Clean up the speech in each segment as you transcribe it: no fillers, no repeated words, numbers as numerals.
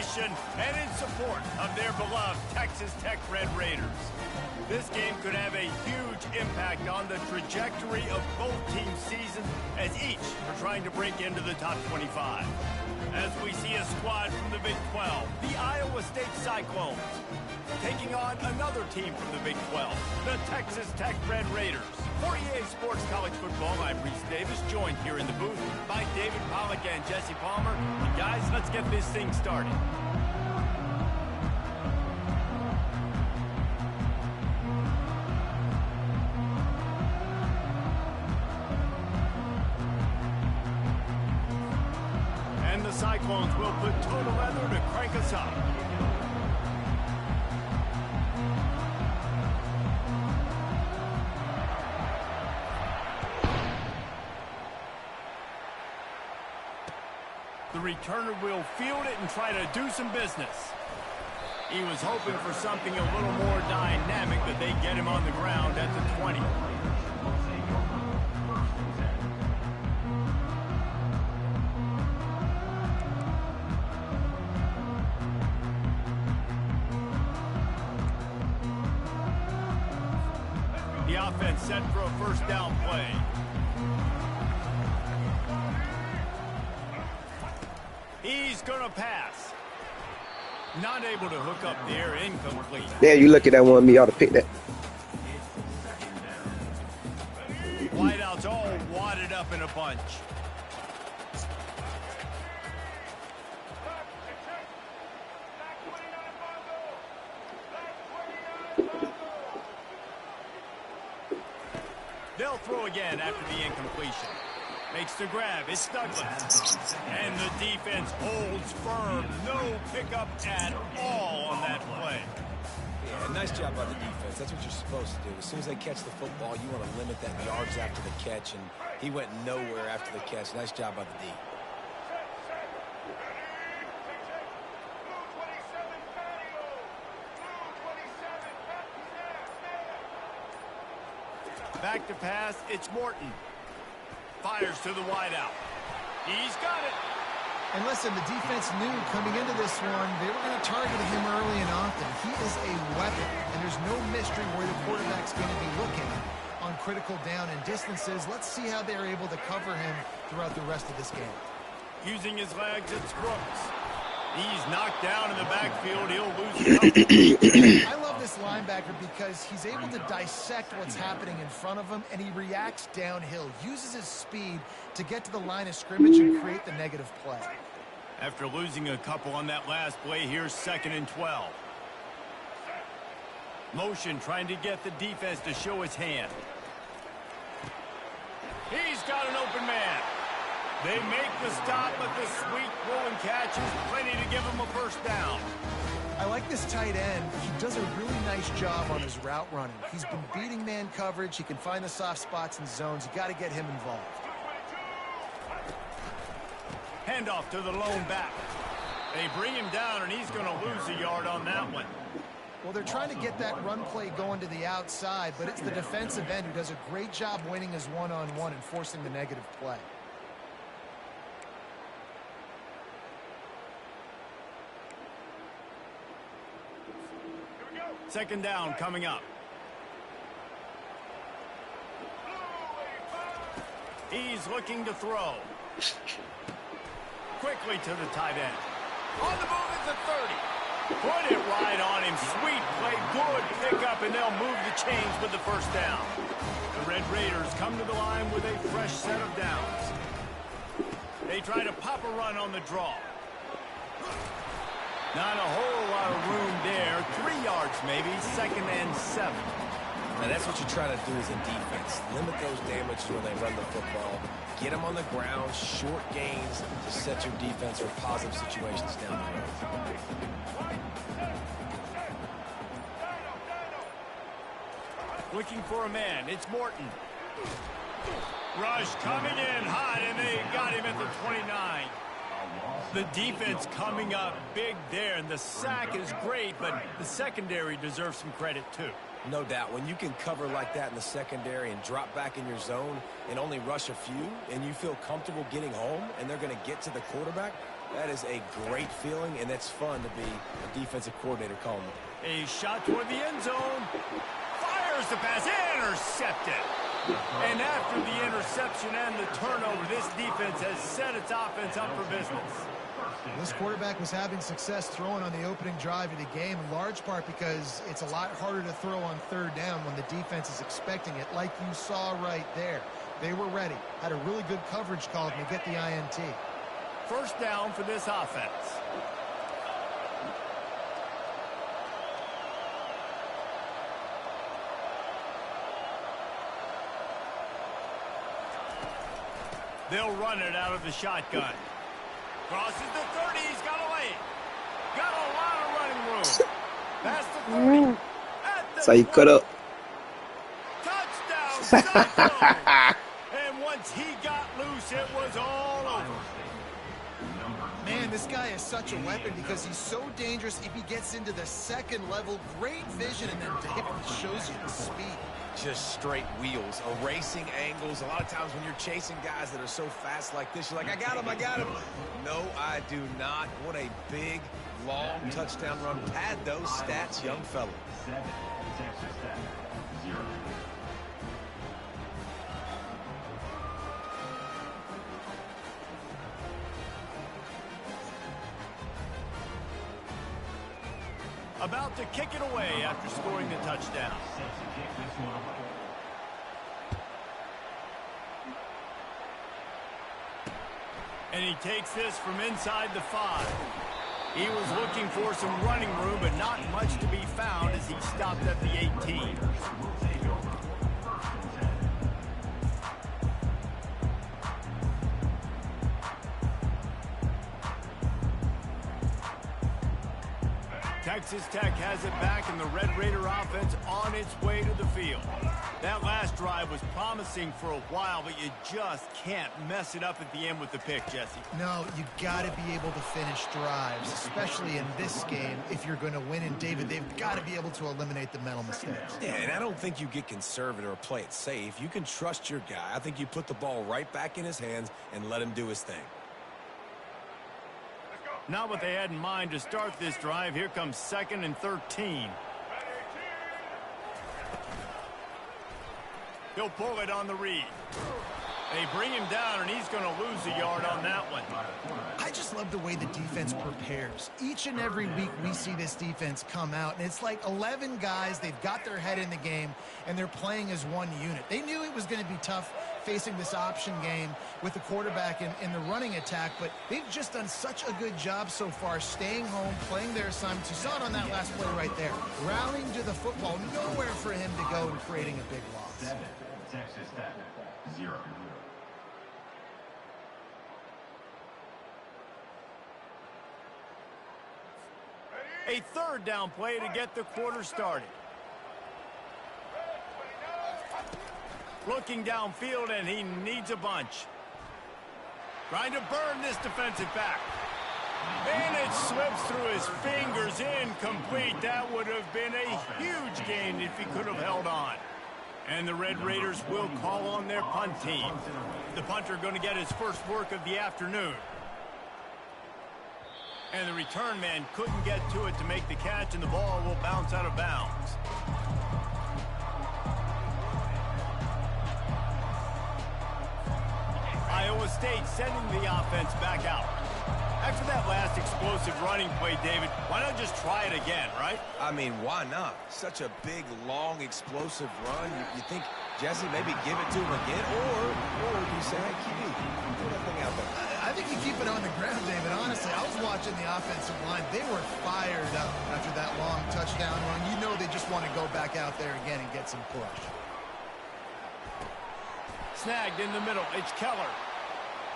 celebration and in support of their beloved Texas Tech Red Raiders. This game could have a huge impact on the trajectory of both teams' seasons as each are trying to break into the top 25. As we see a squad from the Big 12, the Iowa State Cyclones, taking on another team from the Big 12, the Texas Tech Red Raiders. For EA Sports College Football, I'm Reese Davis, joined here in the booth by David Pollack and Jesse Palmer. And guys, let's get this thing started. And the Cyclones will put total leather to crank us up. The returner will field it and try to do some business. He was hoping for something a little more dynamic, that they get him on the ground at the 20. The offense set for a first down play. He's going to pass. Not able to hook up there, incomplete. Yeah, you look at that one, me ought to pick that. Wideouts all wadded up in a bunch. They'll throw again after the incompletion. Makes the grab. It's Douglas. And the defense holds firm. No pickup at all on that play. Yeah, nice job by the defense. That's what you're supposed to do. As soon as they catch the football, you want to limit that yards after the catch, and he went nowhere after the catch. Nice job by the D. Back to pass. It's Morton. Fires to the wideout. He's got it. And listen, the defense knew coming into this one, they were going to target him early and often. He is a weapon, and there's no mystery where the quarterback's going to be looking on critical down and distances. Let's see how they're able to cover him throughout the rest of this game. Using his legs, it's Brooks. He's knocked down in the backfield. He'll lose a couple. I love this linebacker because he's able to dissect what's happening in front of him, and he reacts downhill, uses his speed to get to the line of scrimmage and create the negative play. After losing a couple on that last play, here's 2nd and 12. Motion trying to get the defense to show his hand. He's got an open man. They make the stop, but the sweet rolling catch is plenty to give him a first down. I like this tight end. He does a really nice job on his route running. He's been beating man coverage. He can find the soft spots and zones. You got to get him involved. Handoff to the lone back. They bring him down, and he's going to lose a yard on that one. Well, they're trying to get that run play going to the outside, but it's the defensive end who does a great job winning his one-on-one and forcing the negative play. Second down coming up. He's looking to throw. Quickly to the tight end. On the move at the 30. Put it right on him. Sweet play. Good pickup, and they'll move the chains with the first down. The Red Raiders come to the line with a fresh set of downs. They try to pop a run on the draw. Not a whole lot of room there. 3 yards maybe. 2nd and 7. Now that's what you try to do as a defense. Limit those damages when they run the football. Get them on the ground, short gains to set your defense for positive situations down the road. Looking for a man. It's Morton. Rush coming in hot, and they got him at the 29. The defense coming up big there, and the sack is great, but the secondary deserves some credit too. No doubt. When you can cover like that in the secondary and drop back in your zone and only rush a few, and you feel comfortable getting home, and they're going to get to the quarterback, That is a great feeling, and it's fun to be a defensive coordinator calling it. A shot toward the end zone. Fires the pass. Intercepted. And after the interception and the turnover, this defense has set its offense up for business. This quarterback was having success throwing on the opening drive of the game, in large part because it's a lot harder to throw on third down when the defense is expecting it, like you saw right there. They were ready. Had a really good coverage call to get the INT. First down for this offense. They'll run it out of the shotgun. Crosses the 30. He's got a lane. Got a lot of running room. Past the 30. At the That's how you cut up. Touchdown, Psycho. And once he got loose, it was all over. Man, this guy is such a weapon because he's so dangerous if he gets into the second level. Great vision, and then David shows you the speed. Just straight wheels, erasing angles. A lot of times when you're chasing guys that are so fast like this, you're like, I got him, I got him. No, I do not. What a big, long touchdown run. Pad those stats, young fella. 7 is extra stat. 0. About to kick it away after scoring the touchdown. And he takes this from inside the 5. He was looking for some running room, but not much to be found as he stopped at the 18. Texas Tech has it back, and the Red Raider offense on its way to the field. That last drive was promising for a while, but you just can't mess it up at the end with the pick, Jesse. No, you got to be able to finish drives, especially in this game if you're going to win. And, David, they've got to be able to eliminate the mental mistakes. Yeah, and I don't think you get conservative or play it safe. You can trust your guy. I think you put the ball right back in his hands and let him do his thing. Not what they had in mind to start this drive. Here comes 2nd and 13. He'll pull it on the read. They bring him down, and he's going to lose a yard on that one. I just love the way the defense prepares. Each and every week we see this defense come out, and it's like 11 guys. They've got their head in the game, and they're playing as one unit. They knew it was going to be tough facing this option game with the quarterback in the running attack, but they've just done such a good job so far staying home, playing their assignments. You saw it on that last play right there. Rallying to the football, nowhere for him to go and creating a big loss. 7, Texas Tech, 0. A third down play to get the quarter started. Looking downfield, and he needs a bunch. Trying to burn this defensive back. And it slips through his fingers. Incomplete. That would have been a huge gain if he could have held on. And the Red Raiders will call on their punt team. The punter going to get his first work of the afternoon. And the return man couldn't get to it to make the catch, and the ball will bounce out of bounds. Iowa State sending the offense back out. After that last explosive running play, David, why not just try it again, right? I mean, why not? Such a big, long, explosive run. You think, Jesse, maybe give it to him again, or you say, hey, QB, put that thing out there. I think you keep it on the ground, David. Honestly, I was watching the offensive line. They were fired up after that long touchdown run. You know they just want to go back out there again and get some push. Snagged in the middle. It's Keller.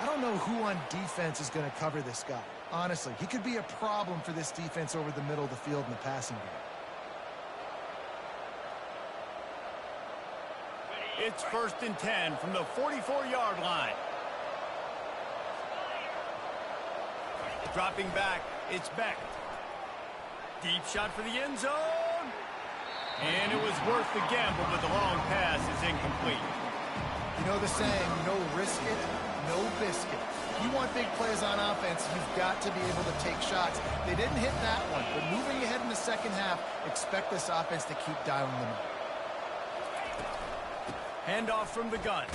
I don't know who on defense is going to cover this guy. Honestly, he could be a problem for this defense over the middle of the field in the passing game. It's 1st and 10 from the 44-yard line. Dropping back, it's Beck. Deep shot for the end zone. And it was worth the gamble, but the long pass is incomplete. You know the saying, no risk it, no biscuit. If you want big plays on offense, you've got to be able to take shots. They didn't hit that one, but moving ahead in the second half, expect this offense to keep dialing them up. Handoff from the gun.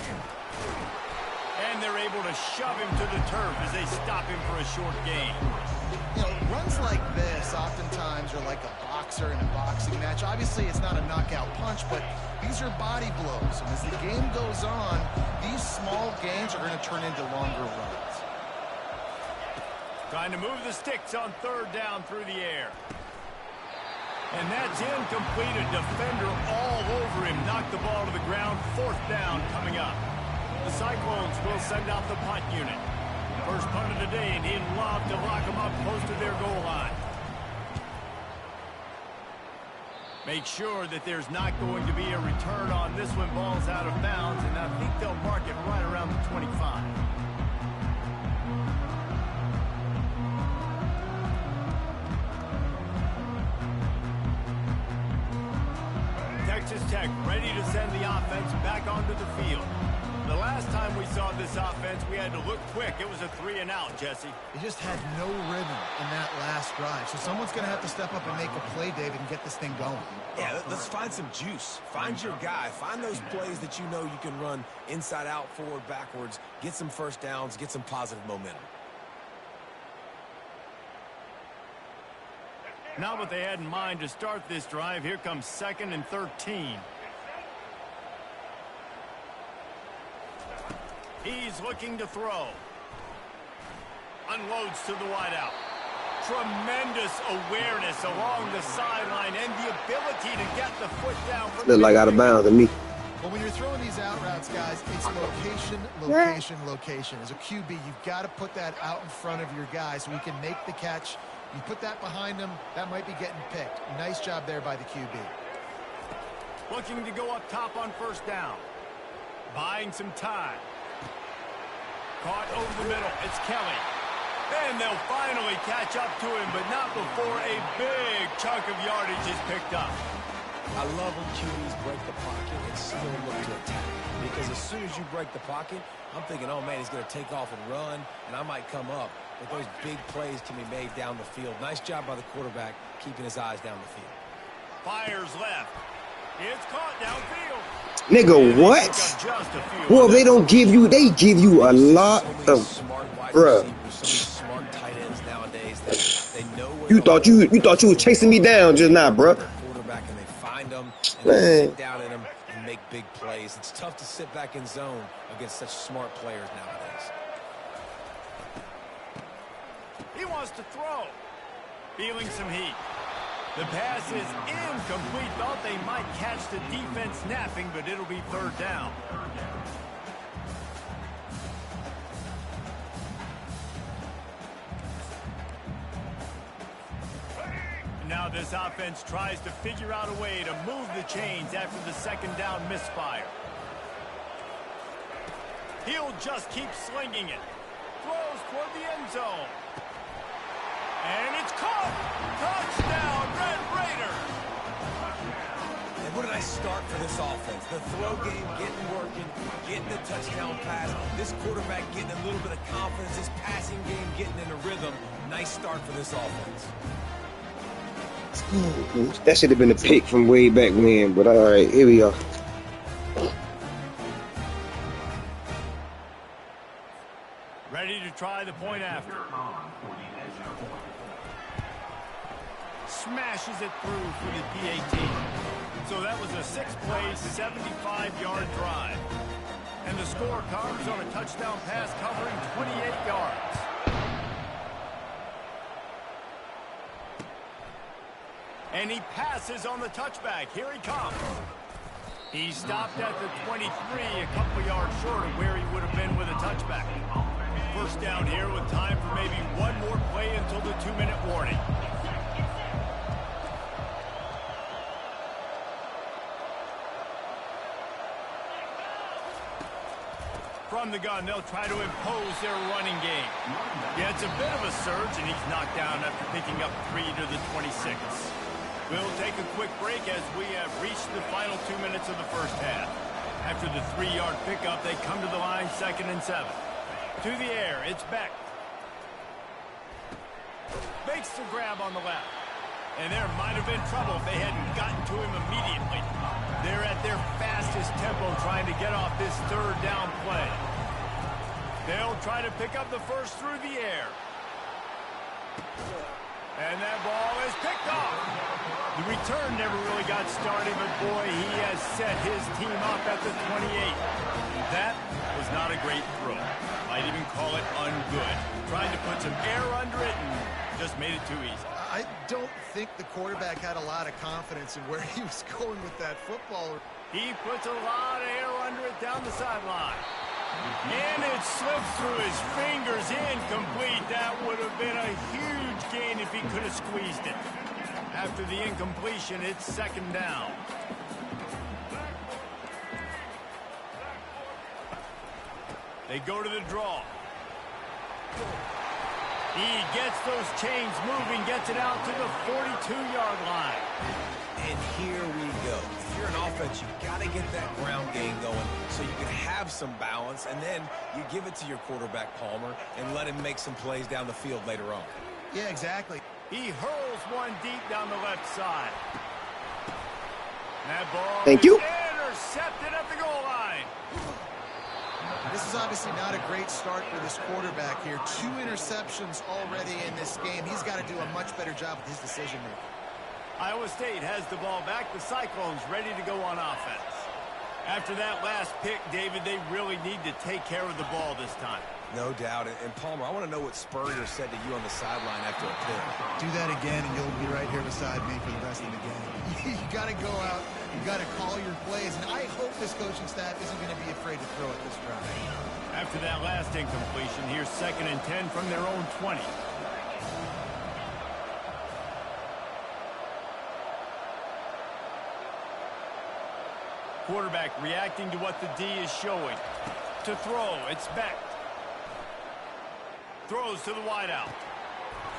And they're able to shove him to the turf as they stop him for a short gain. You know, runs like this oftentimes are like a boxer in a boxing match. Obviously, it's not a knockout punch, but these are body blows. And as the game goes on, these small gains are going to turn into longer runs. Trying to move the sticks on third down through the air. And that's incomplete. A defender all over him. Knocked the ball to the ground. Fourth down coming up. The Cyclones will send out the punt unit. First punt of the day, and he'd love to lock them up close to their goal line. Make sure that there's not going to be a return on this one. Ball's out of bounds, and I think they'll mark it right around the 25. Texas Tech ready to send the offense back onto the field. The last time we saw this offense, we had to look quick. It was a 3-and-out, Jesse. They just had no rhythm in that last drive. So someone's going to have to step up and make a play, David, and get this thing going. Yeah, let's find some juice. Find your guy. Find those plays that you know you can run inside out, forward, backwards. Get some first downs. Get some positive momentum. Not what they had in mind to start this drive. Here comes 2nd and 13. He's looking to throw. Unloads to the wideout. Tremendous awareness along the sideline and the ability to get the foot down. Look like out of bounds to me. Well, when you're throwing these out routes, guys, it's location, location, location. As a QB, you've got to put that out in front of your guy so he can make the catch. You put that behind him, that might be getting picked. Nice job there by the QB. Looking to go up top on first down. Buying some time. Caught over the middle. It's Kelly. And they'll finally catch up to him, but not before a big chunk of yardage is picked up. I love when QBs break the pocket and still look to attack. Because as soon as you break the pocket, I'm thinking, oh, man, he's going to take off and run, and I might come up. But those big plays can be made down the field. Nice job by the quarterback keeping his eyes down the field. Fires left. It's caught downfield. Nigga, what? Well, they don't give you, they give you a lot of, bruh. Smart tight ends nowadays that they know where You thought you were chasing me down just now, bruh. Quarterback, and they find them and Man. they sit down in them and make big plays. It's tough to sit back in zone against such smart players nowadays. He wants to throw. Feeling some heat. The pass is incomplete. Thought they might catch the defense napping, but it'll be third down. Now this offense tries to figure out a way to move the chains after the second down misfire. He'll just keep slinging it. Throws toward the end zone. And it's caught. Touchdown, Red Raiders. And what a nice start for this offense. The throw game getting working, getting the touchdown pass. This quarterback getting a little bit of confidence. This passing game getting in a rhythm. Nice start for this offense. That should have been a pick from way back when, but all right, here we are. Ready to try the point after. Smashes it through for the PAT. So that was a 6-play, 75-yard drive. And the score comes on a touchdown pass covering 28 yards. And he passes on the touchback. Here he comes. He stopped at the 23, a couple yards short of where he would have been with a touchback. First down here with time for maybe one more play until the 2-minute warning. From the gun, they'll try to impose their running game. Yeah, it's a bit of a surge, and he's knocked down after picking up 3 to the 26. We'll take a quick break as we have reached the final 2 minutes of the first half. After the 3-yard pickup, they come to the line 2nd and 7. To the air, it's Beck. Makes the grab on the left. And there might have been trouble if they hadn't gotten to him immediately. They're at their fastest tempo trying to get off this third down play. They'll try to pick up the first through the air. And that ball is picked off. The return never really got started, but boy, he has set his team up at the 28. That was not a great throw. Might even call it ungood. Tried to put some air under it and just made it too easy. I don't think the quarterback had a lot of confidence in where he was going with that football. He puts a lot of air under it down the sideline. And it slips through his fingers, incomplete. That would have been a huge gain if he could have squeezed it. After the incompletion, it's second down. They go to the draw. He gets those chains moving, gets it out to the 42-yard line. And here we go. If you're an offense, you've got to get that ground game going so you can have some balance, and then you give it to your quarterback, Palmer, and let him make some plays down the field later on. Yeah, exactly. He hurls one deep down the left side. That ball Thank is you. intercepted at the goal line. This is obviously not a great start for this quarterback here. 2 interceptions already in this game. He's got to do a much better job with his decision-making. Iowa State has the ball back. The Cyclones ready to go on offense. After that last pick, David, they really need to take care of the ball this time. No doubt. And Palmer, I want to know what Spurrier said to you on the sideline after a pick. Do that again, and you'll be right here beside me for the rest of the game. You got to go out. You got to call your plays. And I hope this coaching staff isn't going to be afraid to throw it this drive. After that last incompletion, here's 2nd and 10 from their own 20. Quarterback reacting to what the D is showing. To throw, it's Beck. Throws to the wideout.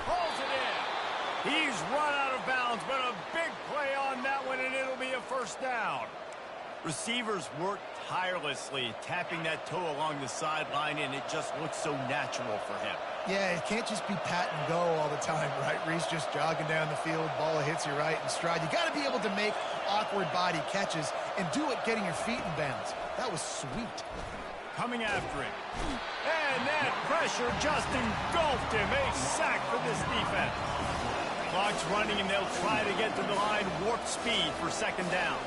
Pulls it in. He's run out of bounds, but a big play on that one, and it'll be a first down. Receivers work tirelessly, tapping that toe along the sideline, and it just looks so natural for him. Yeah, it can't just be pat and go all the time, right? Reese just jogging down the field, ball hits you right in stride. You got to be able to make awkward body catches and do it getting your feet in bounds. That was sweet. Coming after him. And that pressure just engulfed him. A sack for this defense. Clock's running, and they'll try to get to the line warp speed for second down.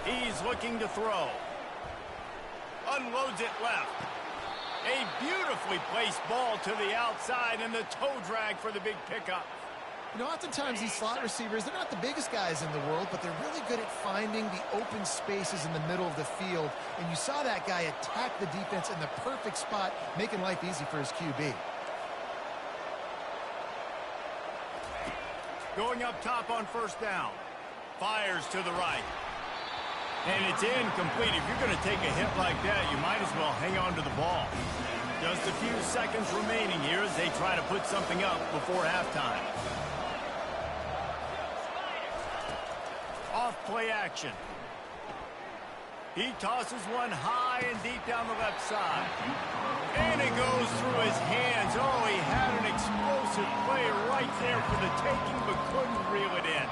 He's looking to throw. Unloads it left. A beautifully placed ball to the outside, and the toe drag for the big pickup. You know, oftentimes these slot receivers, they're not the biggest guys in the world, but they're really good at finding the open spaces in the middle of the field. And you saw that guy attack the defense in the perfect spot, making life easy for his QB. Going up top on first down. Fires to the right. And it's incomplete. If you're going to take a hit like that, you might as well hang on to the ball. Just a few seconds remaining here as they try to put something up before halftime. Off play action. He tosses one high and deep down the left side. And it goes through his hands. Oh, he had an explosive play right there for the taking, but couldn't reel it in.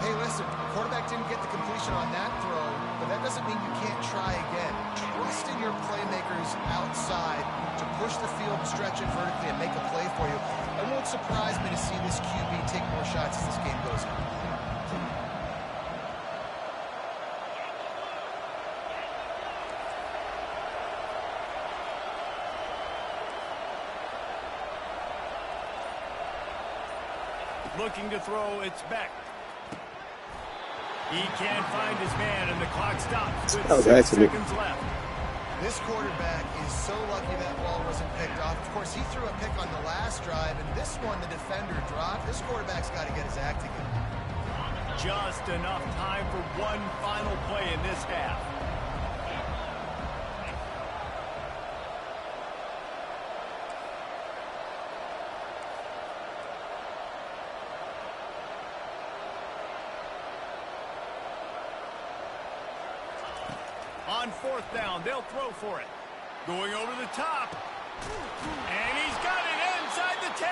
Hey, listen, the quarterback didn't get the completion on that throw, but that doesn't mean you can't try again. Trust in your playmakers outside to push the field and stretch it vertically and make a play for you. It won't surprise me to see this QB take more shots as this game goes on. Looking to throw, it's Beck. He can't find his man, and the clock stops with 6 seconds left. This quarterback is so lucky that ball wasn't picked off. Of course, he threw a pick on the last drive, and this one the defender dropped. This quarterback's got to get his act together. Just enough time for one final play in this half. On 4th down, they'll throw for it. Going over the top. And he's got it inside the 10.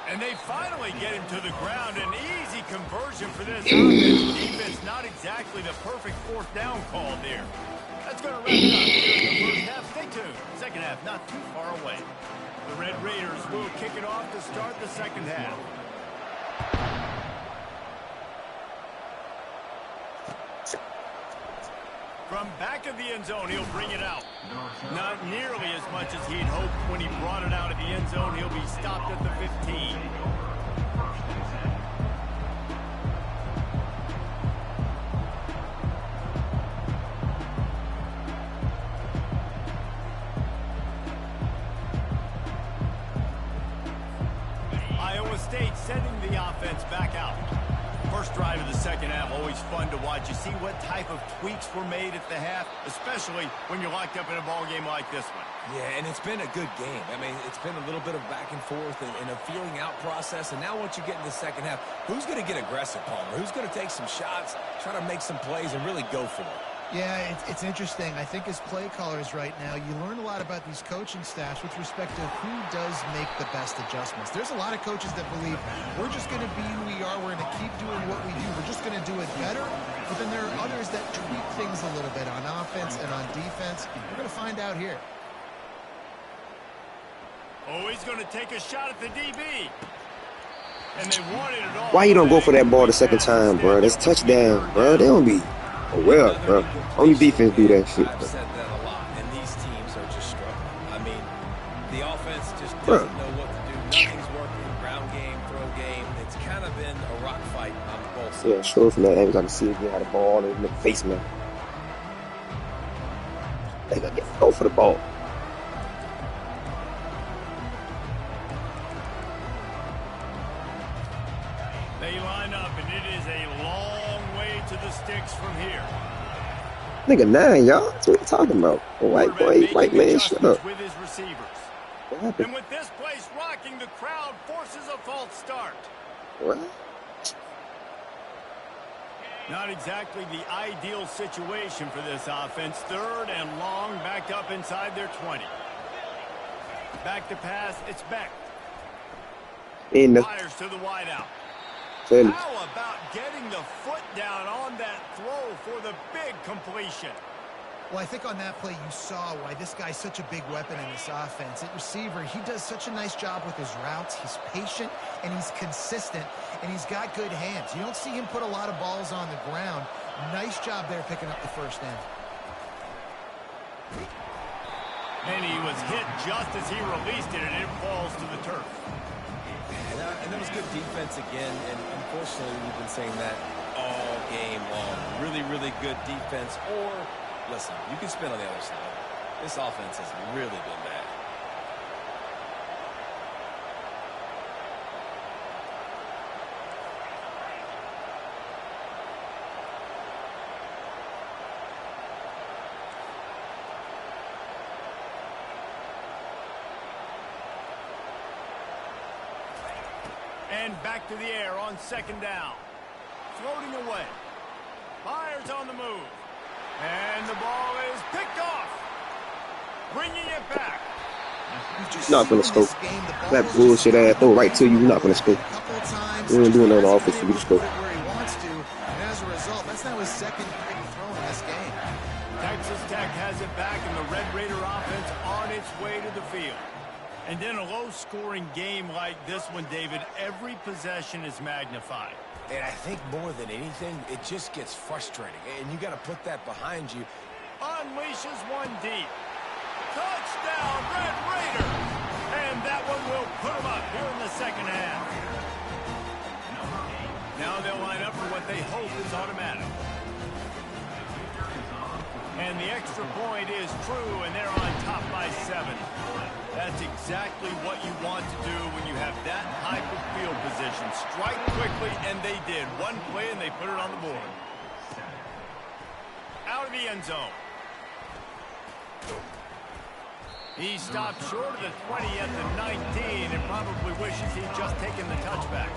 And they finally get him to the ground. An easy conversion for this offense. Defense, not exactly the perfect 4th down call there. That's going to wrap it up here in the first half. Stay tuned. Second half not too far away. The Red Raiders will kick it off to start the second half. From back of the end zone, he'll bring it out. Not nearly as much as he'd hoped when he brought it out of the end zone. He'll be stopped at the 15. Iowa State sending the offense back out. First drive of the second half, always fun to watch. You see what type of tweaks were made at the half, especially when you're locked up in a ball game like this one. Yeah, and it's been a good game. I mean, it's been a little bit of back and forth and a feeling out process. And now once you get in the second half, who's going to get aggressive, Palmer? Who's going to take some shots, try to make some plays, and really go for it? Yeah, it's interesting. I think as play callers right now, you learn a lot about these coaching staffs with respect to who does make the best adjustments. There's a lot of coaches that believe we're just going to be who we are. We're going to keep doing what we do. We're just going to do it better. But then there are others that tweak things a little bit on offense and on defense. We're going to find out here. Oh, he's going to take a shot at the DB. And they wanted it all. Why you don't go for that ball the second time, bro? That's touchdown, bro. They don't be. Oh, well, bro. Only defense do that shit, bro. I've said that a lot, and these teams are just struggling. I mean, the offense just doesn't know what to do. Nothing's working. Ground game, throw game. It's kind of been a rock fight on both sides. Yeah, sure. From that angle, I can see again how the ball in the face, man. They gotta go for the ball. They line up, and it is a long way to the sticks from here. Nigga, 9 yards? What you talking about? White boy, white man, shut up. With his receivers. What happened? And with this place rocking, the crowd forces a false start. What? Not exactly the ideal situation for this offense. 3rd and long, backed up inside their 20. Back to pass, it's back. In the Fires to the wideout. Philly. How about getting the foot down on that throw for the big completion? Well, I think on that play you saw why this guy's such a big weapon in this offense. At receiver, he does such a nice job with his routes. He's patient, and he's consistent, and he's got good hands. You don't see him put a lot of balls on the ground. Nice job there picking up the first down. And he was hit just as he released it, and it falls to the turf. And that was good defense again, and unfortunately we've been saying that all game long. Really, really good defense. Or, listen, you can spin on the other side. This offense has really been bad. And back to the air on 2nd down. Floating away. Fires on the move. And the ball is picked off. Bringing it back. Not gonna scope. That bullshit ass throw right to you. Not gonna scope. We ain't doing that on offense. We just scope. Where he wants to, and as a result, that's now his 2nd big throw in this game. Texas Tech has it back, and the Red Raider offense on its way to the field. And in a low-scoring game like this one, David, every possession is magnified. And I think more than anything, it just gets frustrating. And you got to put that behind you. Unleashes one deep. Touchdown, Red Raiders! And that one will put them up here in the second half. Now they'll line up for what they hope is automatic. And the extra point is true, and they're on top by 7. That's exactly what you want to do when you have that type of field position. Strike quickly, and they did. One play, and they put it on the board. Out of the end zone. He stopped short of the 20 at the 19 and probably wishes he'd just taken the touchback.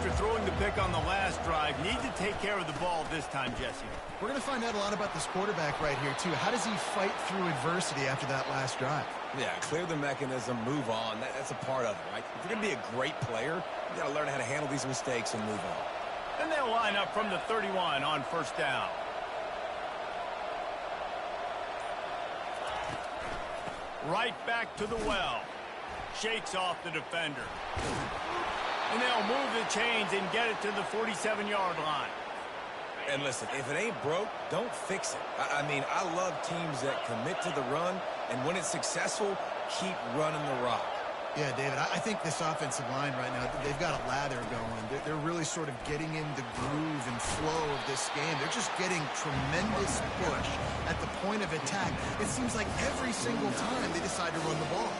after throwing the pick on the last drive, need to take care of the ball this time, Jesse. We're going to find out a lot about this quarterback right here, too. How does he fight through adversity after that last drive? Yeah, clear the mechanism, move on. That's a part of it, right? If you're going to be a great player, you got to learn how to handle these mistakes and move on. And they'll line up from the 31 on first down. Right back to the well. Shakes off the defender. And they'll move the chains and get it to the 47-yard line. And listen, if it ain't broke, don't fix it. I mean, I love teams that commit to the run, and when it's successful, keep running the rock. Yeah, David, I think this offensive line right now, they've got a lather going. They're really sort of getting in the groove and flow of this game. They're just getting tremendous push at the point of attack. It seems like every single time they decide to run the ball.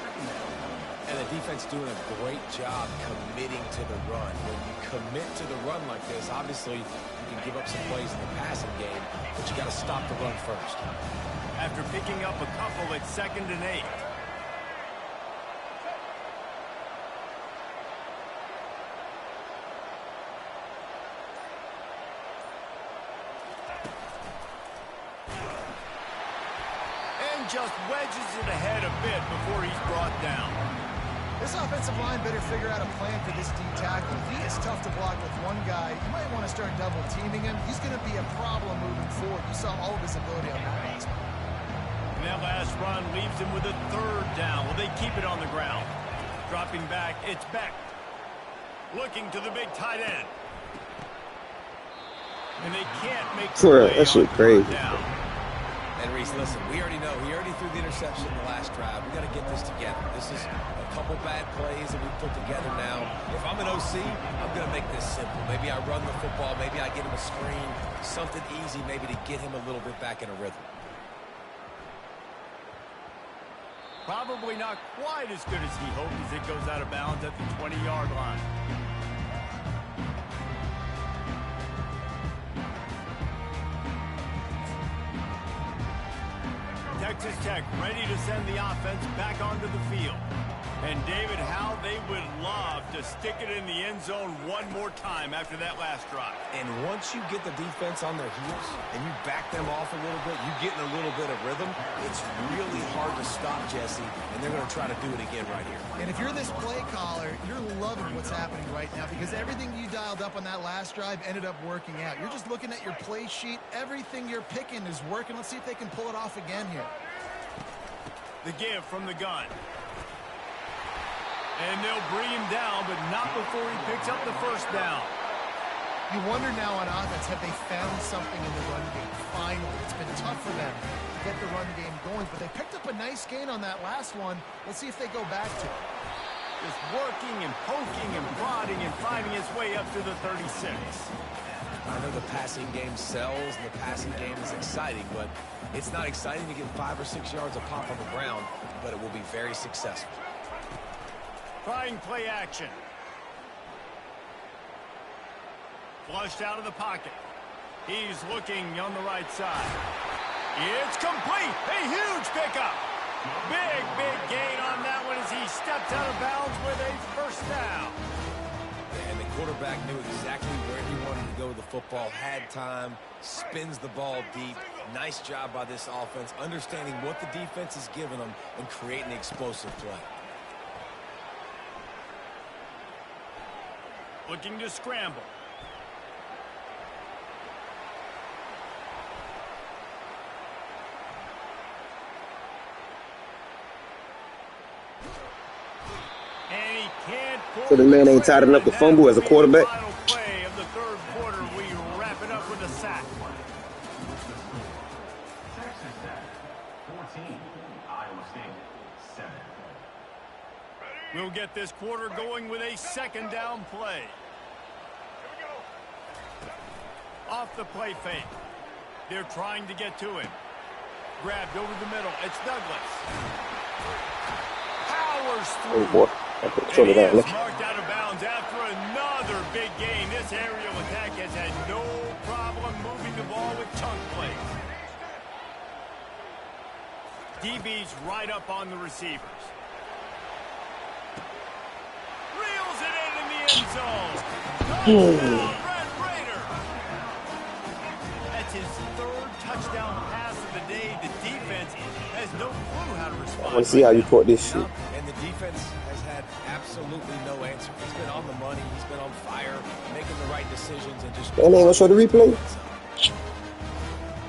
And the defense doing a great job committing to the run. When you commit to the run like this, obviously you can give up some plays in the passing game, but you got to stop the run first. After picking up a couple at 2nd and 8. Just wedges it ahead a bit before he's brought down. This offensive line better figure out a plan for this D tackle. If he is tough to block with one guy, you might want to start double teaming him. He's going to be a problem moving forward. You saw all of his ability on that last one. And that last run leaves him with a 3rd down. Will they keep it on the ground? Dropping back, it's Beck. Looking to the big tight end. And they can't make the play that shit crazy. down. And Reese, listen, we already know. He already threw the interception in the last drive. We got to get this together. This is a couple bad plays that we put together now. If I'm an OC, I'm going to make this simple. Maybe I run the football. Maybe I get him a screen. Something easy maybe to get him a little bit back in a rhythm. Probably not quite as good as he hoped as it goes out of bounds at the 20-yard line. Texas Tech ready to send the offense back onto the field. And David, how they would love to stick it in the end zone one more time after that last drive. And once you get the defense on their heels and you back them off a little bit, you get in a little bit of rhythm, it's really hard to stop, Jesse, and they're going to try to do it again right here. And if you're this play caller, you're loving what's happening right now because everything you dialed up on that last drive ended up working out. You're just looking at your play sheet. Everything you're picking is working. Let's see if they can pull it off again here. The give from the gun. And they'll bring him down, but not before he picks up the 1st down. You wonder now on offense, have they found something in the run game? Finally, it's been tough for them to get the run game going, but they picked up a nice gain on that last one. Let's see if they go back to it. Just working and poking and prodding and finding his way up to the 36. I know the passing game sells and the passing game is exciting, but it's not exciting to get 5 or 6 yards of pop on the ground, but it will be very successful. Trying play action. Flushed out of the pocket. He's looking on the right side. It's complete. A huge pickup. Big gain on that one as he steps out of bounds with a 1st down. And the quarterback knew exactly where he wanted to go with the football, had time, spins the ball deep. Nice job by this offense, understanding what the defense is giving them and creating the explosive play. Looking to scramble. And he can't pull. So the man ain't tight enough to fumble as a quarterback. Final play of the 3rd quarter, we wrap it up with a sack. Texas Tech, 14. Iowa State, 7. We'll get this quarter going with a 2nd down play. Off the play fake. They're trying to get to him. Grabbed over the middle. It's Douglas. Powers through. Oh boy, I put the shoulder down. And he is marked out of bounds after another big gain. This aerial attack has had no problem moving the ball with chunk plays. DB's right up on the receivers. Reels it in the end zone. Touchdown, Red Raider. That's his third touchdown pass of the day. The defense has no clue how to respond. I want to see how you caught this shit. And the defense has had absolutely no answer. He's been on the money. He's been on fire, making the right decisions, and just. And they gonna show the replay.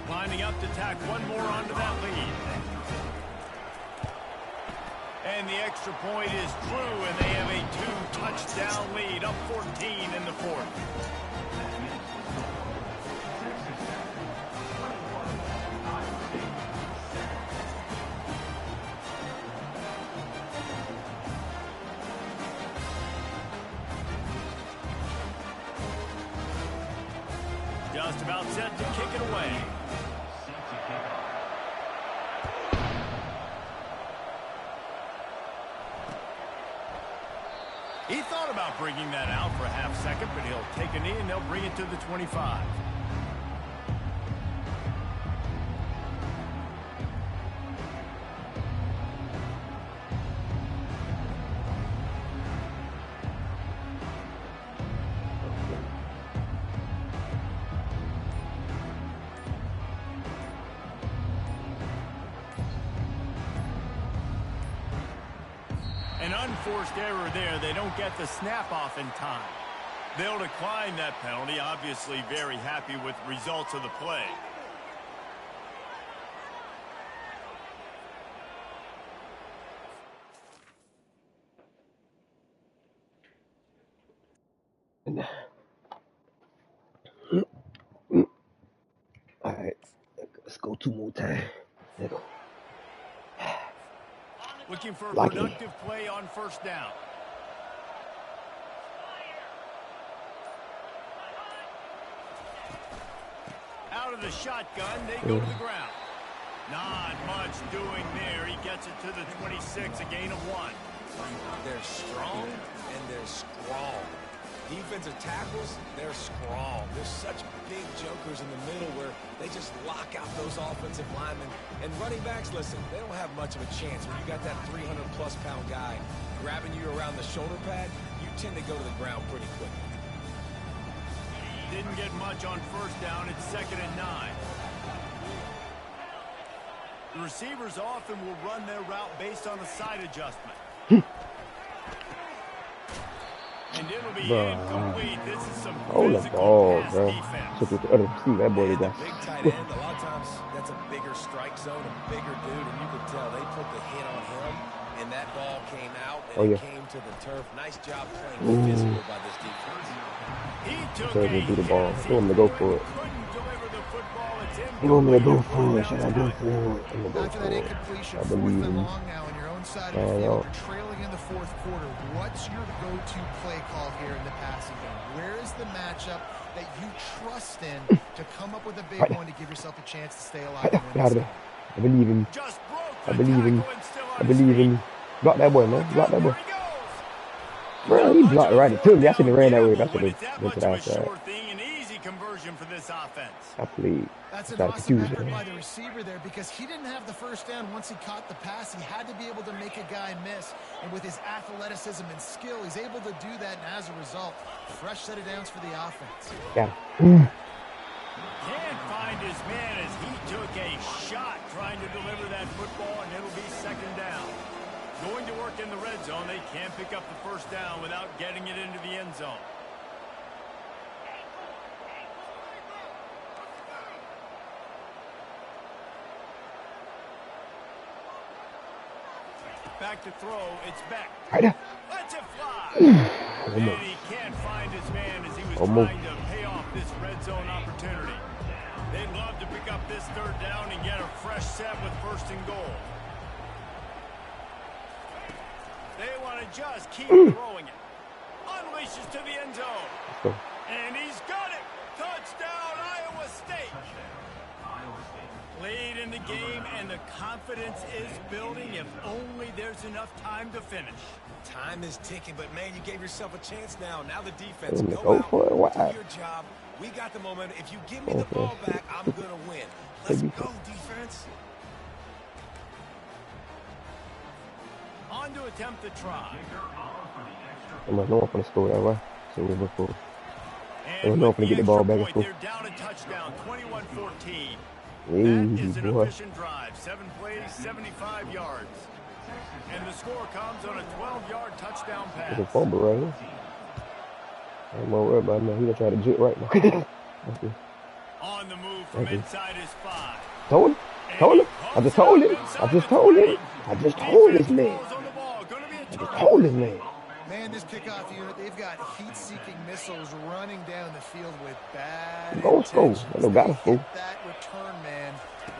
Lining up to tack one more onto that lead. And the extra point is true, and they have a 2-touchdown lead, up 14 in the fourth. Just about set to kick it away. He thought about bringing that out for a half second, but he'll take a knee and they'll bring it to the 25. An unforced error there. They don't get the snap off in time. They'll decline that penalty. Obviously very happy with the results of the play. All right, let's go 2 more times. There go. Looking for a productive play on first down. Out of the shotgun, they go to the ground. Not much doing there. He gets it to the 26, a gain of 1. They're strong and they're strong. Defensive tackles, they're strong. There's such big jokers in the middle where they just lock out those offensive linemen. And running backs, listen, they don't have much of a chance. When you got that 300-plus pound guy grabbing you around the shoulder pad, you tend to go to the ground pretty quickly. Didn't get much on first down. It's 2nd and 9. The receivers often will run their route based on a side adjustment. And it'll be incomplete. This is some physical pass defense. That boy got big tight end. A lot of times that's a bigger strike zone, a bigger dude, and you could tell they put the hit on him, and that ball came out and it came to the turf. Nice job playing physical by this defense. He took a hit. The ball. He want me to go for it. He want me to go for it. Should I go for it? I'm gonna go for it. I believe him. Side of the field, you're trailing in the fourth quarter. What's your go-to play call here in the passing game? Where is the matchup that you trust in to come up with a big one to give yourself a chance to stay alive? I believe him. I believe him. I believe him. Block that boy, man. Block that boy. Bro, he blocked right to me. I should have ran that way. I should have went to the outside. Conversion for this offense. I played. That's an awesome effort by the receiver there because he didn't have the first down once he caught the pass. He had to be able to make a guy miss. And with his athleticism and skill, he's able to do that. And as a result, fresh set of downs for the offense. Yeah. Can't find his man as he took a shot trying to deliver that football, and it'll be 2nd down. Going to work in the red zone. They can't pick up the first down without getting it into the end zone. Back to throw. It's back. Let's it fly. And he can't find his man as he was trying to pay off this red zone opportunity. They'd love to pick up this 3rd down and get a fresh set with 1st and goal. They want to just keep throwing it. Unleashes to the end zone. And he's got it. Touchdown, Iowa State. Lead in the game, and the confidence is building if only there's enough time to finish. Time is ticking, but, man, you gave yourself a chance now. Now the defense, go out, do your job. We got the momentum. If you give me the ball back, I'm going to win. Let's go, defense. On to attempt the try. No one for the score that way. So we're before. And know with if we the get the ball extra back and point, forth. they're down a touchdown, 21-14. Hey, That is an boy. efficient drive. 7 plays, 75 yards. And the score comes on a 12-yard touchdown It's a pass. fumble right here. I'm more worried about him. He gonna try to jet right now. Okay. On the move from inside his 5. Told him. Told him. I just told him. I just told him. I just told this man. I just told this man. Man, this kickoff unit, they've got heat-seeking missiles running down the field with bad Go score. intentions. No, gotta They score. hit that return man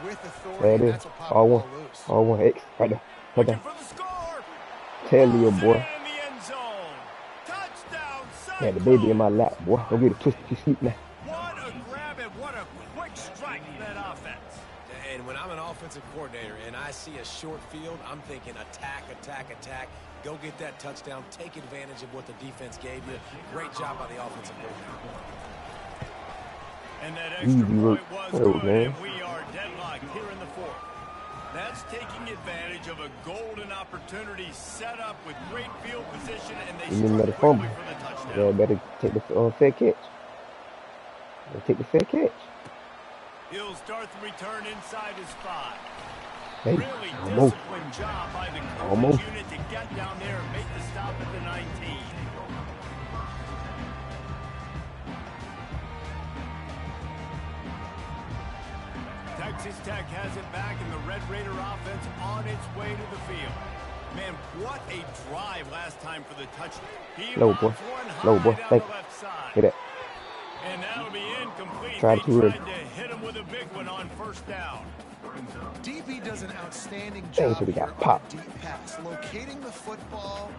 with authority, There it and is. that's what popped All the one. ball loose. All one. X. Right there. Right there. For the score. Tell you, boy. In the end zone. Touchdown, I had the baby in my lap, boy. Don't get it twisted. You sleep now. What a grab and what a quick strike for that offense. And when I'm an offensive coordinator and I see a short field, I'm thinking attack, attack, attack. Go get that touchdown. Take advantage of what the defense gave you. Great job by the offensive coordinator. And that extra point was good, and we are deadlocked here in the 4th. That's taking advantage of a golden opportunity set up with great field position, and they struck quickly for the touchdown. Yeah, better take the fair catch. Take the fair catch. He'll start the return inside his 5. Hey, Really almost. disciplined job by the Almost. coverage unit to get down there and make the stop at the 19. Texas Tech has it back, and the Red Raider offense on its way to the field. Man, what a drive last time for the touchdown. Low, boy. Low, boy. Thank you. Hit it. And that'll be incomplete. Tried They tried to to hit him with a big one on first down. DB does an outstanding Dang, job so we here got on popped. the deep pass. Locating the football,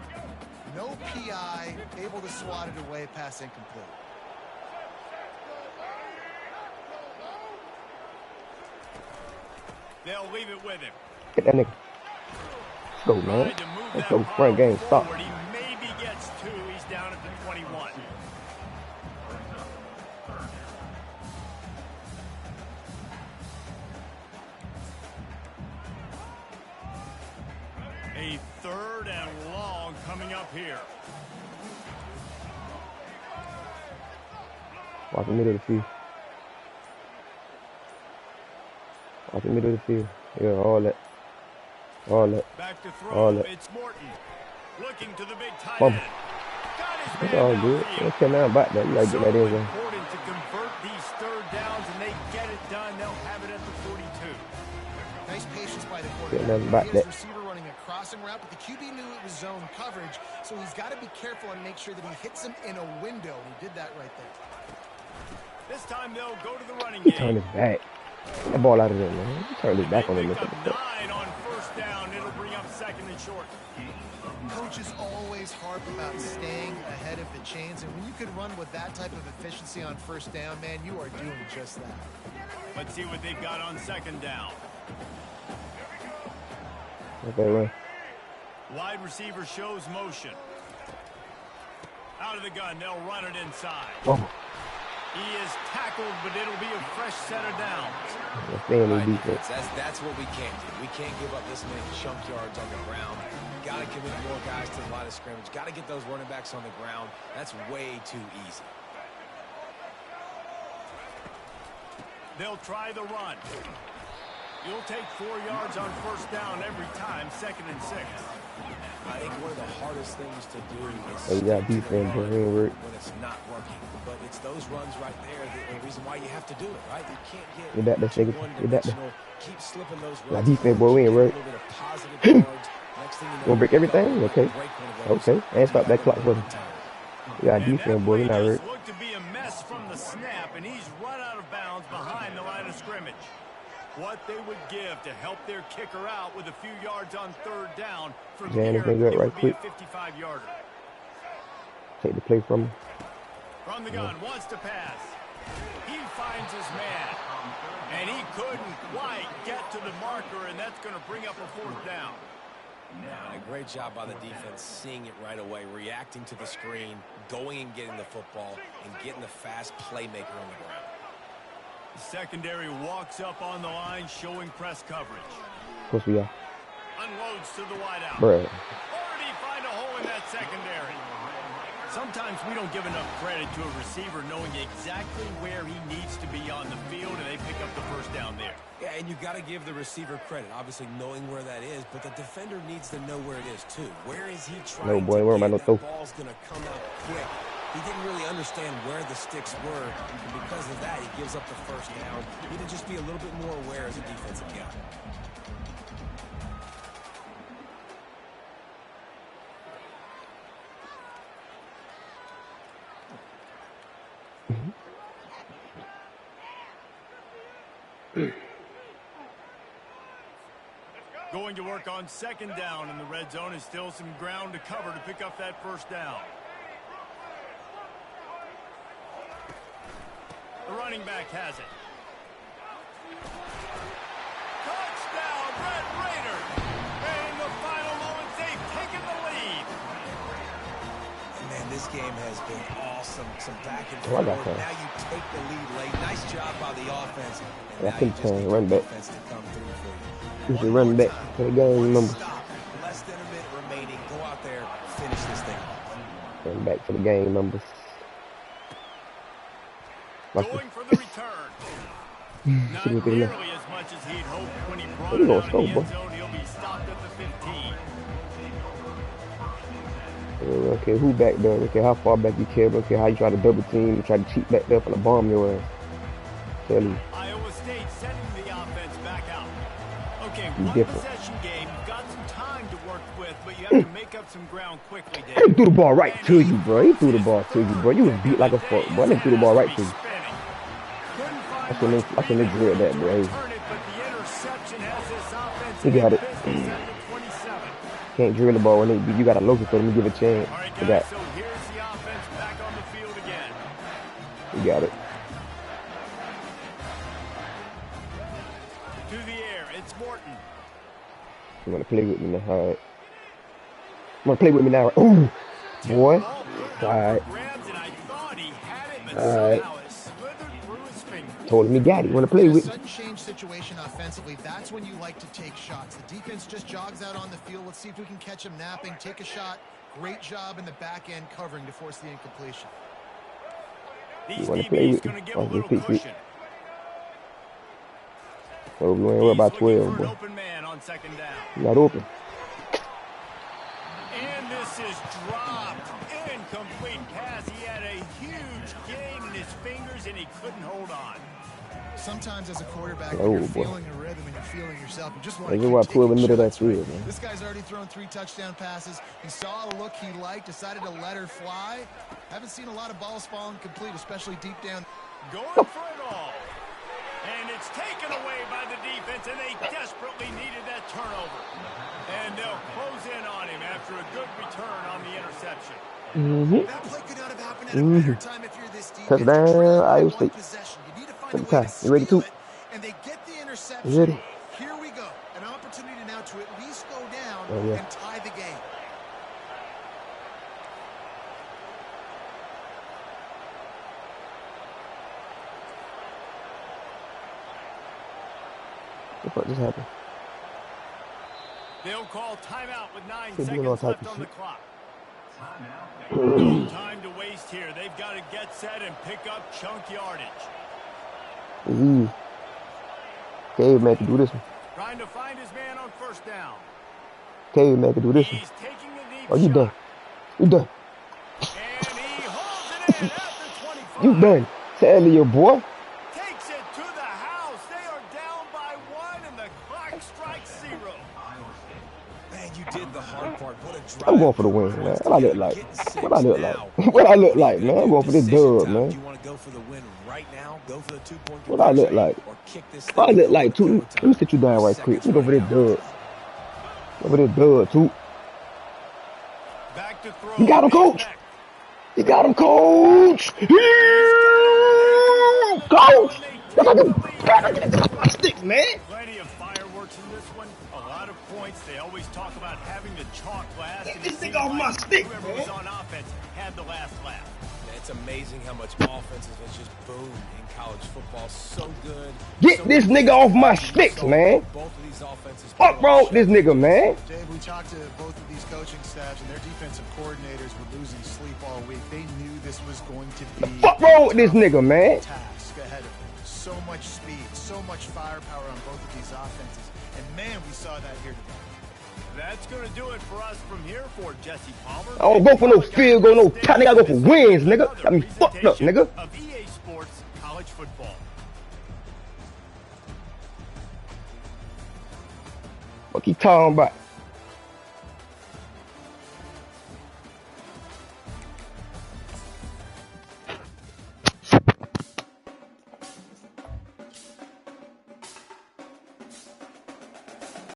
no PI, able to swat it away, pass incomplete. They'll leave it with him. Get that nigga. Let's go, man. Let's go. Front game. Stop. He maybe gets 2. He's down at the 21. A 3rd and long coming up here. Watch the middle of the field. Watch the middle of the field. Yeah, all that. All that. Back to throw. All that. It's Morton. Looking to the big tight Bump. end. Got his It's man all good. downfield. Let's come down back there. You gotta So get that in there. important to convert these 3rd downs, and they get it done. They'll have it at the 42. Nice patience by the Get nothing quarterback. back His there. receiver running a crossing route, but the QB knew it was zone coverage, so he's got to be careful and make sure that he hits him in a window. And he did that right there. This time they'll go to the running He game. turned his back. That ball out of there, man. He turned his back on him. Pick up 9 on first down. It'll bring up 2nd and short. Coaches always harp about staying ahead of the chains, and when you can run with that type of efficiency on first down, man, you are doing just that. Let's see what they've got on 2nd down. Okay, right. Wide receiver shows motion. Out of the gun, they'll run it inside. Oh, He is tackled, but it'll be a fresh set of downs. let's stay in the Right, defense. that's what we can't do. We can't give up this many chunk yards on the ground. Got to commit more guys to the line of scrimmage. Got to get those running backs on the ground. That's way too easy. They'll try the run. You'll take 4 yards on first down every time, 2nd and 6. I think one of the hardest things to do is Hey, you got defense, but it ain't work. when it's not working. But it's those runs right there the reason why you have to do it, right? You can't Get that there, get nigga. Get that there. one-dimensional. Keep slipping those Nah, runs. defense, boy, we ain't Keep work. getting a little bit of positive yards. Next thing you know, Gonna break everything? Okay. break one of those. Okay. And stop that clock for me. You got And defense, that boy. play We not just work. looked to be a mess from the snap, and he's run out of bounds behind the line of scrimmage. What they would give to help their kicker out with a few yards on 3rd down. From Jan, here, this nigga up it right would be a quick. 55-yarder. Take the play from him. From the gun, wants to pass. He finds his man. And he couldn't quite get to the marker, and that's going to bring up a 4th down. And a great job by the defense, seeing it right away, reacting to the screen, going and getting the football, and getting the fast playmaker on the ground. The secondary walks up on the line, showing press coverage. Of course we are. Unloads to the wideout. Bruh. Already find a hole in that secondary. Sometimes we don't give enough credit to a receiver knowing exactly where he needs to be on the field, and they pick up the first down there. Yeah, and you got to give the receiver credit, obviously knowing where that is, but the defender needs to know where it is too. Where is he trying no, boy, to where get? am I That no ball's going to come out quick. He didn't really understand where the sticks were, and because of that, he gives up the first down. He need to just be a little bit more aware as a defensive guy. Going to work on second down in the red zone is still some ground to cover to pick up that first down. The running back has it. Touchdown, Red Raiders! And in the final moments, they've taken the lead. And man, this game has been awesome. Some back and Oh, I forth. got that. Now you take the lead late. Nice job by the offense. And Yeah, I now think you just need run the back. defense to come through for you. You should run back for the game number. Stop. Less than a minute remaining. Go out there, finish this thing. Run back for the game numbers. Going for the return. Not nearly as much as he'd hoped when he brought it out in the end zone. He'll be stopped at the 15. Okay, who back there? Okay, how far back you care? Okay, how you try to double team, try to cheat back there for the bomb your ass. Tell you. Iowa State sending the offense back out. Okay, He's one different. possession game. You've got some time to work with, but you have to make up some ground quickly, He Dave. threw the ball right to you, bro. He threw the ball to you, bro. You was beat like a fuck, bro. They threw the ball right to you. I can agree with that, bro. He got it. Can't drill the ball when they beat you. Got a local for them to give a chance. All right, He guys, got, so here's the offense back on the field again. he got it. To the air, it's Morton. You want to play with me now? All right. You want to play with me now? Ooh, boy. All right. Grabs it. I thought he had it, but All right. somehow it slithered through his finger. Told him he got it. You want to play with me? Sudden change situation offensively, that's when you like to take shots. The defense just jogs out on the field. Let's see if we can catch him napping, take a shot. Great job in the back end covering to force the incompletion. These wanna play DBs with going me? to give Oh, a little repeat it. cushion. So we ain't worried about He's looking 12, for an boy. open man on second down. Not open. And this is dropped. Incomplete pass. He had a huge gain in his fingers, and he couldn't hold on. Sometimes as a quarterback, Oh, when you're boy. feeling a rhythm and you're feeling yourself, you just want That's to why I keep pulled in the taking middle of that shots, right? field, man. This guy's already thrown 3 touchdown passes. He saw a look he liked, decided to let her fly. Haven't seen a lot of balls falling complete, especially deep down. Going for it all. And it's taken away by the defense, and they desperately needed that turnover. And they'll close in on him after a good return on the interception. That play could not have happened at a better time if you're this defense. Touchdown, You're trailing by Iowa one State. possession. You need to find Take a the way time. to You ready steal to? it, and they get the You interception. ready? Here we go. An opportunity now to at least go down Oh, yeah. and tie the game. What the fuck just happened? They'll call timeout with 9 They're doing all seconds type left of on the shit. clock. Timeout. No time to waste here. They've got to get set and pick up chunk yardage. It's easy. Caveman can do this one. Trying to find his man on first down. Caveman can do this one. He's taking a deep Oh, you shot. done. You done. And he holds it in at the 25. You done. Tell your boy. Takes it to the house. They are down by 1, and the clock strikes 0. Man, you did the hard part. What a drive. I'm going for the win, man. What I look like? What I look like? What I look like, man? I'm going for this dub, Do man. you want to go for the win right now? Go for the 2-point What I look like? or kick this What I thing look to like, too? overtime. Let me sit you down right quick. Let me go for this dub. Go for this dub, too. Back to throw. You got him, coach. You got him, coach. Coach. My stick, man. Plenty of fireworks in this one. A lot of points. They always talk about having the chalk last. Get and this it thing seemed off my like stick, whoever man. was on offense had the last laugh. It's amazing how much offenses has just boomed in college football. So good. Get this nigga off my sticks, man. Both of these offenses. Fuck wrong with this nigga, man? Dave, we talked to both of these coaching staffs, and their defensive coordinators were losing sleep all week. They knew this was going to be Fuck wrong with this nigga, man? task ahead of them. So much speed, so much firepower on both of these offenses. And man, we saw that here today. That's going to do it for us from here for Jesse Palmer. I don't go for no field goal, no tie. Nigga, I go for wins, nigga. Got me fucked up, nigga. Of EA Sports College Football. What you talking about?